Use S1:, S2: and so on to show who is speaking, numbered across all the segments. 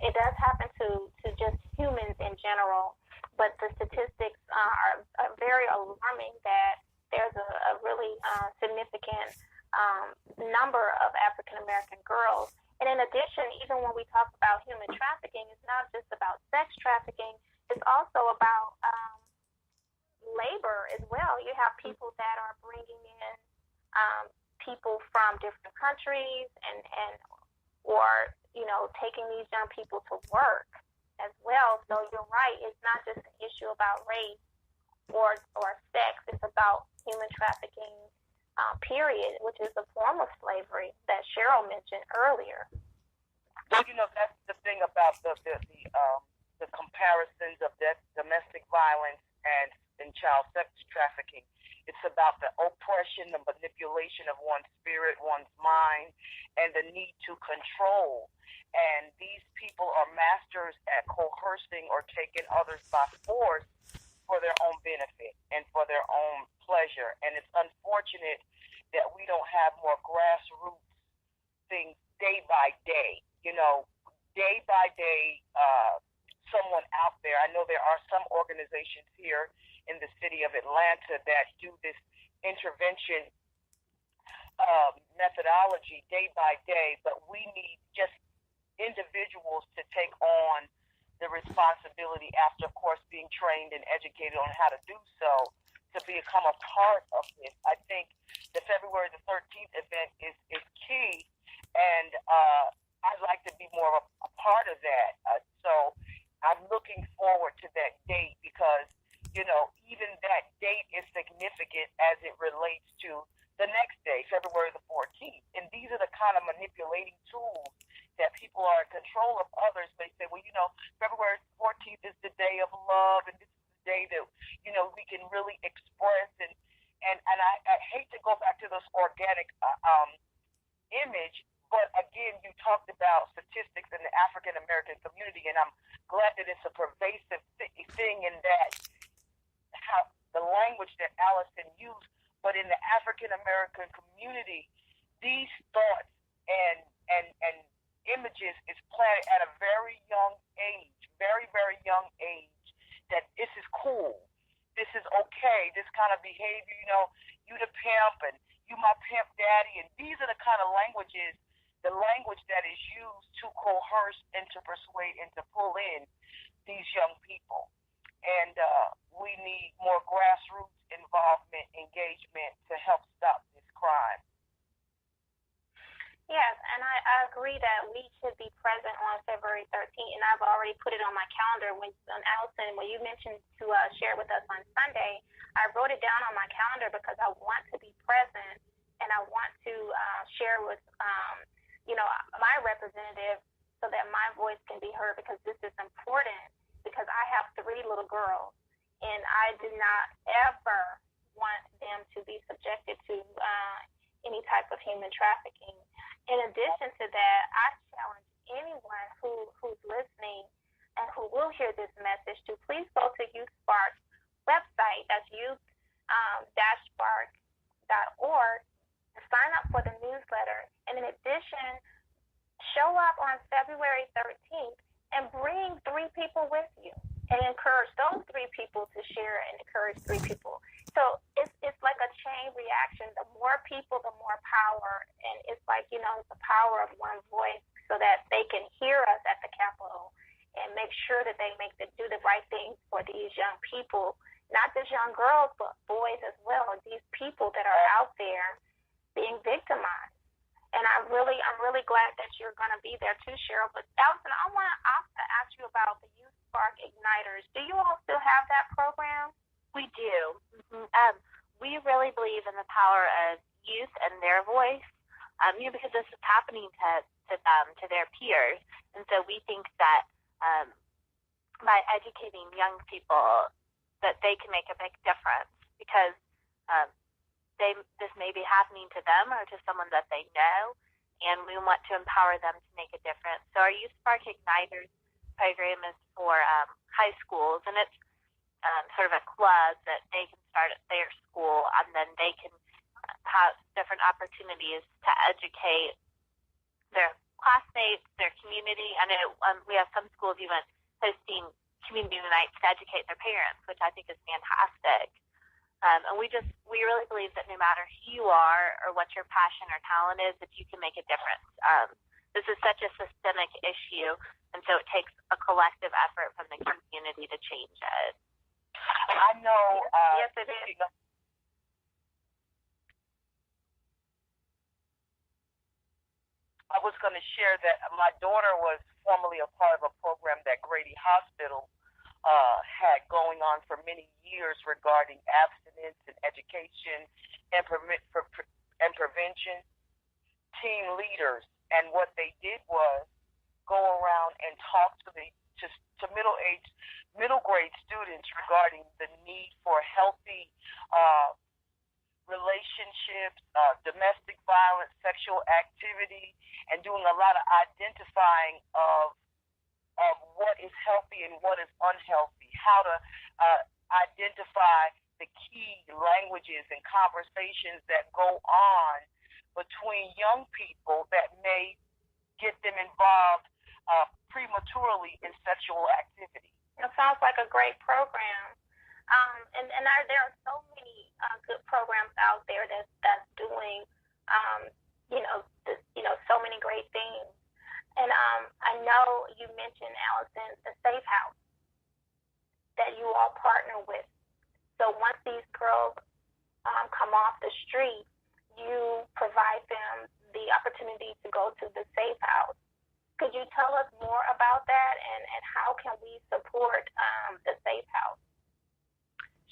S1: It does happen to just humans in general, but the statistics are very alarming that there's a really significant number of African American girls. And in addition, even when we talk about human trafficking, it's not just about sex trafficking, it's also about labor as well. You have people that are bringing in people from different countries and or taking these young people to work as well. So you're right, it's not just an issue about race or sex, it's about human trafficking, period, which is a form of slavery that Cheryl mentioned earlier.
S2: Well, that's the thing about the comparisons of domestic violence and child sex trafficking. It's about the oppression, the manipulation of one's spirit, one's mind, and the need to control. And these people are masters at coercing or taking others by force for their own benefit and for their own pleasure. And it's unfortunate that we don't have more grassroots things day by day. Day by day, someone out there. I know there are some organizations here in the city of Atlanta that do this intervention methodology day by day, but we need just individuals to take on the responsibility after, of course, being trained and educated on how to do so, to become a part of this. I think the February the 13th event is key, and I'd like to be more of a part of that. So I'm looking forward to that date because, even that date is significant as it relates to the next day, February the 14th. And these are the kind of manipulating tools that people are in control of others. They say, well, February 14th is the day of love, and this is the day that, we can really express. And I hate to go back to this organic image, but again, you talked about statistics in the African American community, and I'm glad that it's a pervasive thing in that how the language that Allison used, but in the African American community, these thoughts and images is planted at a very young age, very, very young age, that this is cool, this is okay, this kind of behavior, you the pimp and you my pimp daddy, and these are the kind of languages, the language that is used to coerce and to persuade and to pull in these young people. And we need more grassroots involvement, engagement to help stop this crime.
S1: Yes, and I agree that we should be present on February 13th, and I've already put it on my calendar. Allison, when you mentioned to share with us on Sunday, I wrote it down on my calendar because I want to be present, and I want to share with, my representative so that my voice can be heard, because this is important, because I have 3 little girls, and I do not ever want them to be subjected to any type of human trafficking. In addition to that, I challenge anyone who's listening and who will hear this message to please go to Youth Spark's website, that's youth-spark.org, and sign up for the newsletter. And in addition, show up on February 13th and bring 3 people with you and encourage those 3 people to share and encourage 3 people. So it's like a chain reaction. The more people, the more power. And it's like, it's the power of one voice, so that they can hear us at the Capitol and make sure that they do the right things for these young people, not just young girls, but boys as well, these people that are out there being victimized. And I'm really glad that you're going to be there too, Cheryl. But Allison, I want to also ask you about the Youth Spark Igniters. Do you all still have that program?
S3: We do. Mm-hmm. We really believe in the power of youth and their voice, because this is happening to them, to their peers. And so we think that by educating young people, that they can make a big difference, because this may be happening to them or to someone that they know, and we want to empower them to make a difference. So our Youth Spark Igniters program is for high schools, and it's sort of a club that they can start at their school, and then they can have different opportunities to educate their classmates, their community. I know we have some schools even hosting community nights to educate their parents, which I think is fantastic. And we really believe that no matter who you are or what your passion or talent is, that you can make a difference. This is such a systemic issue, and so it takes a collective effort from the community to change it.
S2: I know.
S1: Yes, it is.
S2: I was going to share that my daughter was formerly a part of a program that Grady Hospital had going on for many years regarding abstinence and education and prevention. Team leaders, and what they did was go around and talk to middle grade students regarding the need for healthy relationships, domestic violence, sexual activity, and doing a lot of identifying of what is healthy and what is unhealthy, how to identify the key languages and conversations that go on between young people that may get them involved prematurely in sexual activity.
S1: It sounds like a great program. There are so many good programs out there that's doing, so many great things. And I know you mentioned, Allison, the Safe House that you all partner with. So once these girls come off the street, you provide them the opportunity to go to the Safe House. Could you tell us more about that, and how can we support the Safe House?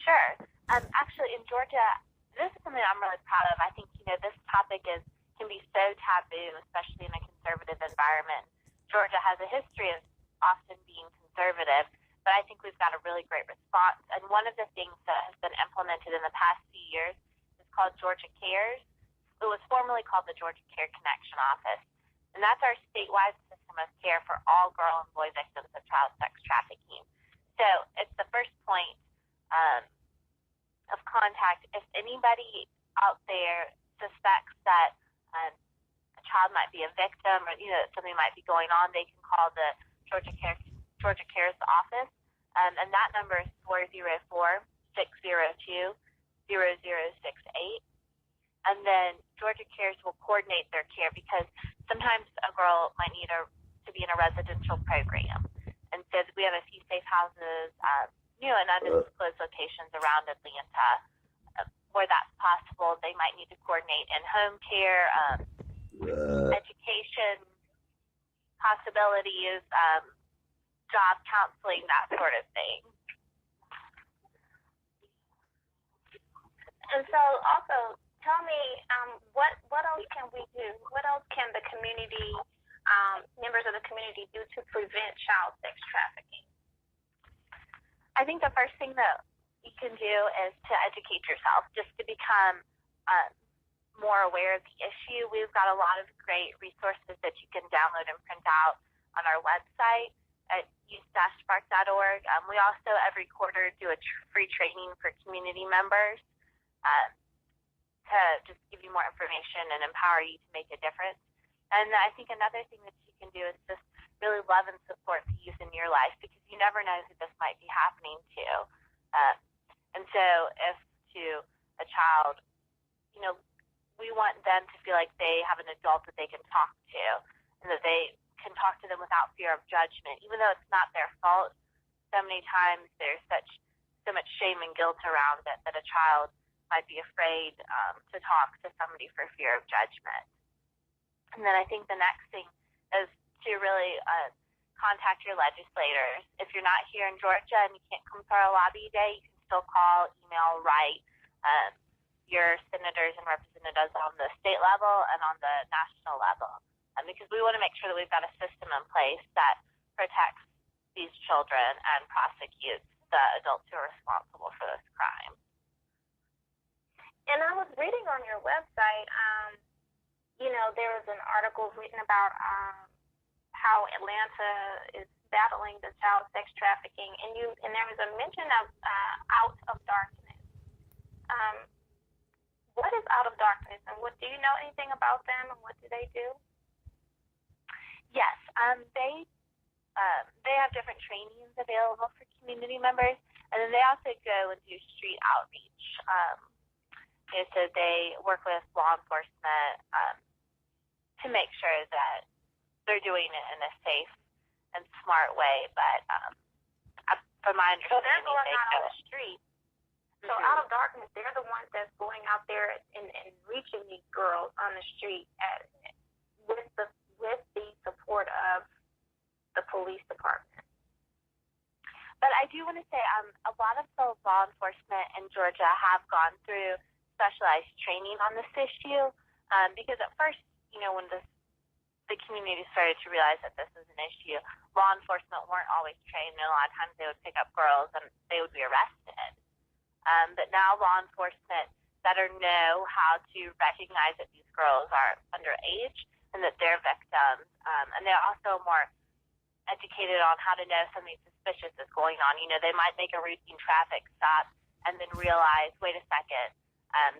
S3: Sure. Actually, in Georgia, this is something I'm really proud of. I think, this topic can be so taboo, especially in a conservative environment. Georgia has a history of often being conservative, but I think we've got a really great response. And one of the things that has been implemented in the past few years is called Georgia Cares. It was formerly called the Georgia Care Connection Office. And that's our statewide system of care for all girl and boy victims of child sex trafficking. So it's the first point of contact. If anybody out there suspects that a child might be a victim, or that something might be going on, they can call the Georgia Cares office, and that number is 404-602-0068. And then Georgia Cares will coordinate their care, because sometimes a girl might need to be in a residential program. And so we have a few safe houses, in undisclosed locations around Atlanta where that's possible. They might need to coordinate in-home care, education possibilities, job counseling, that sort of thing.
S1: And so also, tell me, what else can we do? What else can the community, members of the community, do to prevent child sex trafficking?
S3: I think the first thing that you can do is to educate yourself, just to become more aware of the issue. We've got a lot of great resources that you can download and print out on our website at youth-spark.org. We also, every quarter, do a free training for community members to just give you more information and empower you to make a difference. And I think another thing that you can do is just really love and support the youth in your life, because you never know who this might be happening to. And so if to a child, we want them to feel like they have an adult that they can talk to, and that they can talk to them without fear of judgment, even though it's not their fault. So many times there's so much shame and guilt around it that a child might be afraid to talk to somebody for fear of judgment. And then I think the next thing is to really contact your legislators. If you're not here in Georgia and you can't come to our lobby day, you can still call, email, write your senators and representatives on the state level and on the national level, because we want to make sure that we've got a system in place that protects these children and prosecutes the adults who are responsible for this crime.
S1: And I was reading on your website, there was an article written about how Atlanta is battling the child sex trafficking, and there was a mention of Out of Darkness. What is Out of Darkness, and do you know anything about them, and what do they do?
S3: Yes, they have different trainings available for community members, and then they also go and do street outreach. So they work with law enforcement to make sure that they're doing it in a safe and smart way. But from my understanding,
S1: so they're going
S3: they
S1: out
S3: go
S1: on the street. So Out of Darkness, they're the ones that's going out there and reaching these girls on the street with the support of the police department.
S3: But I do want to say a lot of the law enforcement in Georgia have gone through specialized training on this issue because at first, when the community started to realize that this was an issue, law enforcement weren't always trained, and a lot of times they would pick up girls and they would be arrested. But now law enforcement better know how to recognize that these girls are underage and that they're victims, and they're also more educated on how to know something suspicious is going on. They might make a routine traffic stop and then realize, wait a second,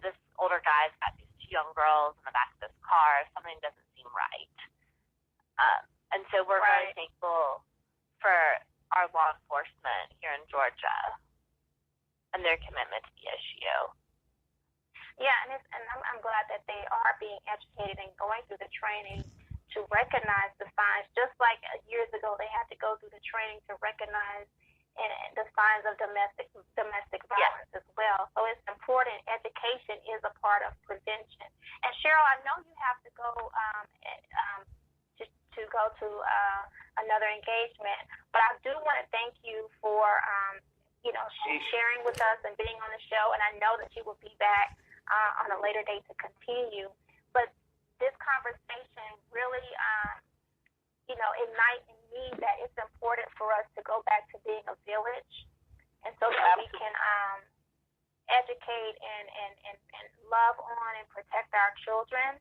S3: this older guy's got these two young girls in the back of this car. Something doesn't seem right. And so we're really thankful for our law enforcement here in Georgia and their commitment to the issue.
S1: Yeah, and I'm glad that they are being educated and going through the training to recognize the signs. Just like years ago, they had to go through the training to recognize the signs of domestic violence as well. So it's important. Education is a part of prevention. And Cheryl, I know you have to go to go to another engagement, but I do want to thank you for sharing with us and being on the show. And I know that you will be back on a later date to continue. But this conversation really, ignites in me that it's important for us to go back to being a village, and so that we can educate and love on and protect our children.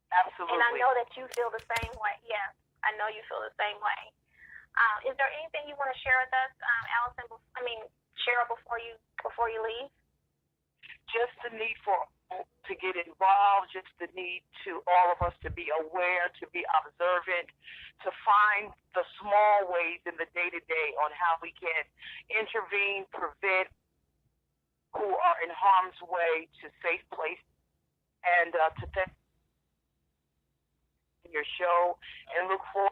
S2: Absolutely.
S1: And I know that you feel the same way. Yeah, I know you feel the same way. Is there anything you want to share with us, Allison? Cheryl, before you leave?
S2: Just the need to get involved, just the need to all of us to be aware, to be observant, to find the small ways in the day-to-day on how we can intervene, prevent who are in harm's way to safe place, and to thank your show and look forward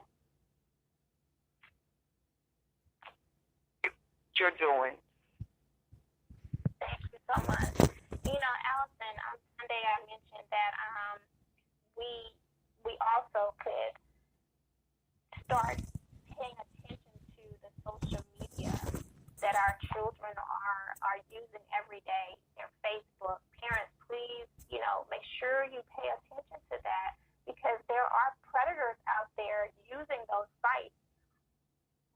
S2: to what you're doing.
S1: Thank you so much. Allison, on Sunday I mentioned that we also could start paying attention to the social media that our children are using every day. Their Facebook. Parents, please, make sure you pay attention to that, because there are predators out there using those sites.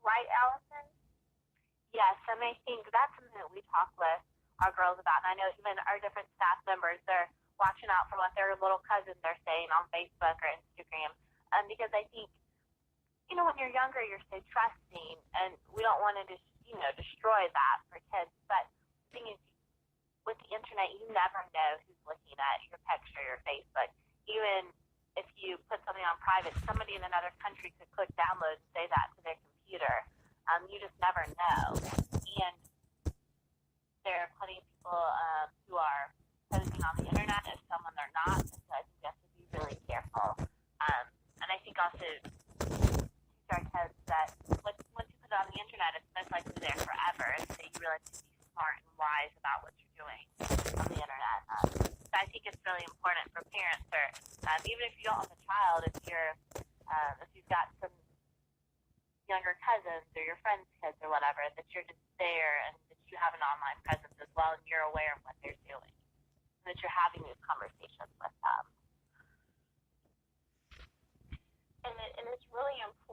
S1: Right, Allison?
S3: Yes, and I think that's something that we talk with our girls about. And I know even our different staff members, they're watching out for what their little cousins are saying on Facebook or Instagram. Because I think, when you're younger, you're so trusting, and we don't want to just, destroy that for kids. But the thing is, with the internet, you never know who's looking at your picture, your Facebook. Even if you put something on private, somebody in another country could click download and say that to their computer. You just never know. And there are plenty of people who are posting on the internet as someone they're not, and so I think you have to be really careful. And I think also teach our kids that once you put it on the internet, it's most likely there forever, and so you really have to be smart and wise about what you're doing on the internet. So I think it's really important for parents, or even if you don't have a child, if you've got some younger cousins or your friends' kids or whatever, that you're just there and that you have an online presence as well, and you're aware of what they're doing, and that you're having these conversations with them.
S1: And it's really important